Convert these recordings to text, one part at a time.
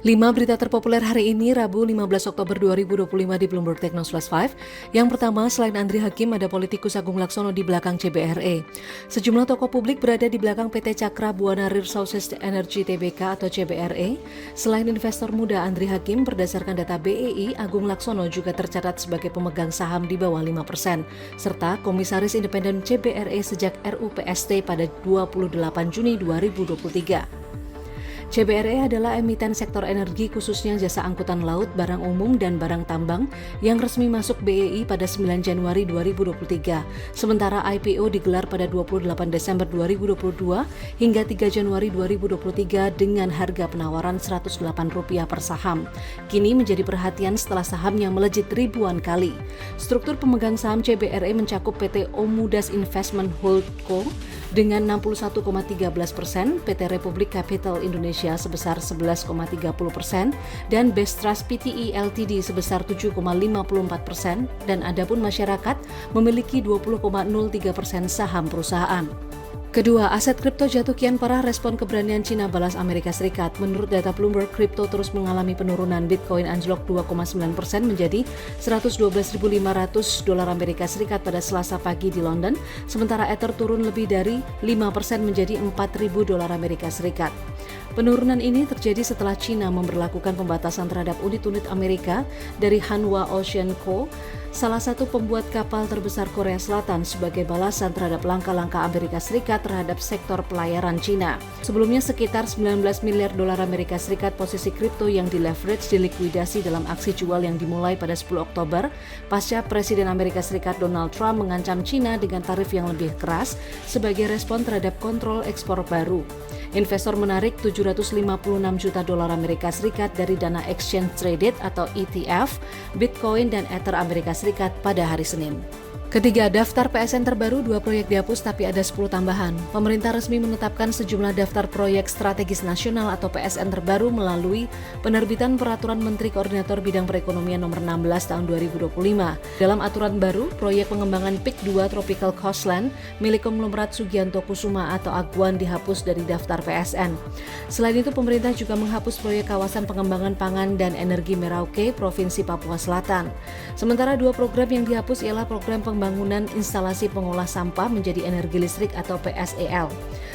5 berita terpopuler hari ini, Rabu 15 Oktober 2025 di Bloomberg Technos Flash 5. Yang pertama, selain Andri Hakim, ada politikus Agung Laksono di belakang CBRE. Sejumlah tokoh publik berada di belakang PT Cakra Buana Resources Energy Tbk atau CBRE. Selain investor muda Andri Hakim, berdasarkan data BEI, Agung Laksono juga tercatat sebagai pemegang saham di bawah 5%, serta komisaris independen CBRE sejak RUPST pada 28 Juni 2023. CBRE adalah emiten sektor energi khususnya jasa angkutan laut, barang umum, dan barang tambang yang resmi masuk BEI pada 9 Januari 2023. Sementara IPO digelar pada 28 Desember 2022 hingga 3 Januari 2023 dengan harga penawaran Rp108 per saham. Kini menjadi perhatian setelah sahamnya melejit ribuan kali. Struktur pemegang saham CBRE mencakup PT Omudas Investment Holdco dengan 61,13%, PT Republik Capital Indonesia sebesar 11,30%, dan Best Trust Pte Ltd sebesar 7,54%, dan adapun masyarakat memiliki 20,03% saham perusahaan. Kedua, aset kripto jatuh kian parah respon keberanian Cina balas Amerika Serikat. Menurut data Bloomberg, kripto terus mengalami penurunan. Bitcoin anjlok 2,9% menjadi $112.500 Amerika Serikat pada Selasa pagi di London, sementara Ether turun lebih dari 5% menjadi $4.000 Amerika Serikat. Penurunan ini terjadi setelah China memberlakukan pembatasan terhadap unit-unit Amerika dari Hanwha Ocean Co., salah satu pembuat kapal terbesar Korea Selatan, sebagai balasan terhadap langkah-langkah Amerika Serikat terhadap sektor pelayaran China. Sebelumnya sekitar $19 miliar Amerika Serikat posisi kripto yang dileverage dilikuidasi dalam aksi jual yang dimulai pada 10 Oktober pasca Presiden Amerika Serikat Donald Trump mengancam China dengan tarif yang lebih keras sebagai respon terhadap kontrol ekspor baru. Investor menarik $756 juta Amerika Serikat dari dana exchange traded atau ETF, Bitcoin dan Ether Amerika Serikat pada hari Senin. Ketiga, daftar PSN terbaru, 2 proyek dihapus tapi ada 10 tambahan. Pemerintah resmi menetapkan sejumlah daftar proyek strategis nasional atau PSN terbaru melalui penerbitan Peraturan Menteri Koordinator Bidang Perekonomian Nomor 16 Tahun 2025. Dalam aturan baru, proyek pengembangan PIK 2 Tropical Coastland milik konglomerat Sugianto Kusuma atau Aguan dihapus dari daftar PSN. Selain itu, pemerintah juga menghapus proyek kawasan pengembangan pangan dan energi Merauke, Provinsi Papua Selatan. Sementara 2 program yang dihapus ialah program pembangunan instalasi pengolah sampah menjadi energi listrik atau PSEL,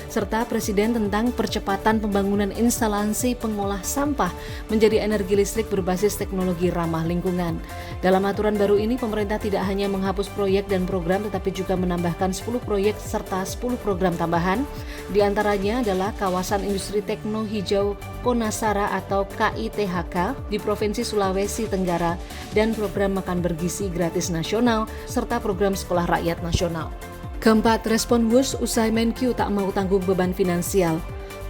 serta Presiden tentang percepatan pembangunan instalasi pengolah sampah menjadi energi listrik berbasis teknologi ramah lingkungan. Dalam aturan baru ini, pemerintah tidak hanya menghapus proyek dan program tetapi juga menambahkan 10 proyek serta 10 program tambahan. Di antaranya adalah kawasan industri tekno hijau Konasara atau KITHK di Provinsi Sulawesi Tenggara dan program makan bergizi gratis nasional serta program sekolah rakyat nasional. Keempat, respon WUSH usai Menkyu tak mau tanggung beban finansial.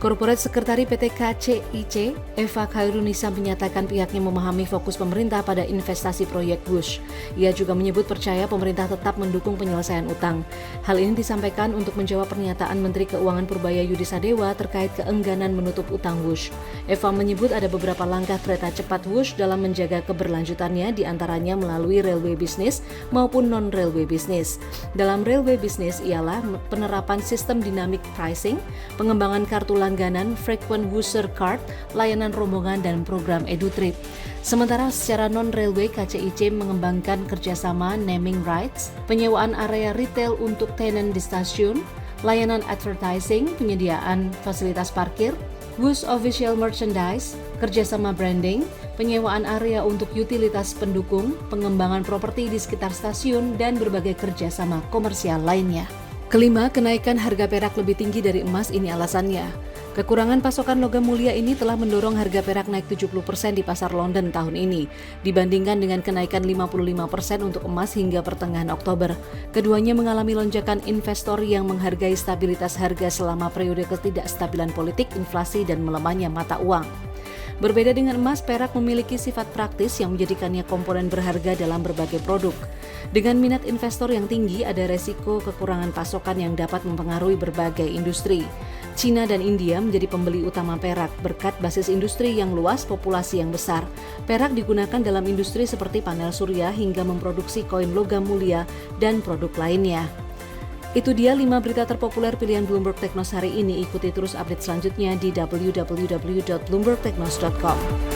Korporat Sekretari PT KCIC, Eva Khairunisa menyatakan pihaknya memahami fokus pemerintah pada investasi proyek WUSH. Ia juga menyebut percaya pemerintah tetap mendukung penyelesaian utang. Hal ini disampaikan untuk menjawab pernyataan Menteri Keuangan Purbaya Yudi Sadewa terkait keengganan menutup utang WUSH. Eva menyebut ada beberapa langkah kereta cepat WUSH dalam menjaga keberlanjutannya, diantaranya melalui railway bisnis maupun non-railway bisnis. Dalam railway bisnis ialah penerapan sistem dynamic pricing, pengembangan kartu langganan, frequent user card, layanan rombongan, dan program EduTrip. Sementara secara non-railway, KCIC mengembangkan kerjasama naming rights, penyewaan area retail untuk tenan di stasiun, layanan advertising, penyediaan fasilitas parkir, WUSH official merchandise, kerjasama branding, penyewaan area untuk utilitas pendukung, pengembangan properti di sekitar stasiun, dan berbagai kerjasama komersial lainnya. Kelima, kenaikan harga perak lebih tinggi dari emas, ini alasannya. Kekurangan pasokan logam mulia ini telah mendorong harga perak naik 70% di pasar London tahun ini, dibandingkan dengan kenaikan 55% untuk emas hingga pertengahan Oktober. Keduanya mengalami lonjakan investor yang menghargai stabilitas harga selama periode ketidakstabilan politik, inflasi, dan melemahnya mata uang. Berbeda dengan emas, perak memiliki sifat praktis yang menjadikannya komponen berharga dalam berbagai produk. Dengan minat investor yang tinggi, ada resiko kekurangan pasokan yang dapat mempengaruhi berbagai industri. China dan India menjadi pembeli utama perak berkat basis industri yang luas, populasi yang besar. Perak digunakan dalam industri seperti panel surya hingga memproduksi koin logam mulia dan produk lainnya. Itu dia 5 berita terpopuler pilihan Bloomberg Technos hari ini. Ikuti terus update selanjutnya di www.bloombergtechnos.com.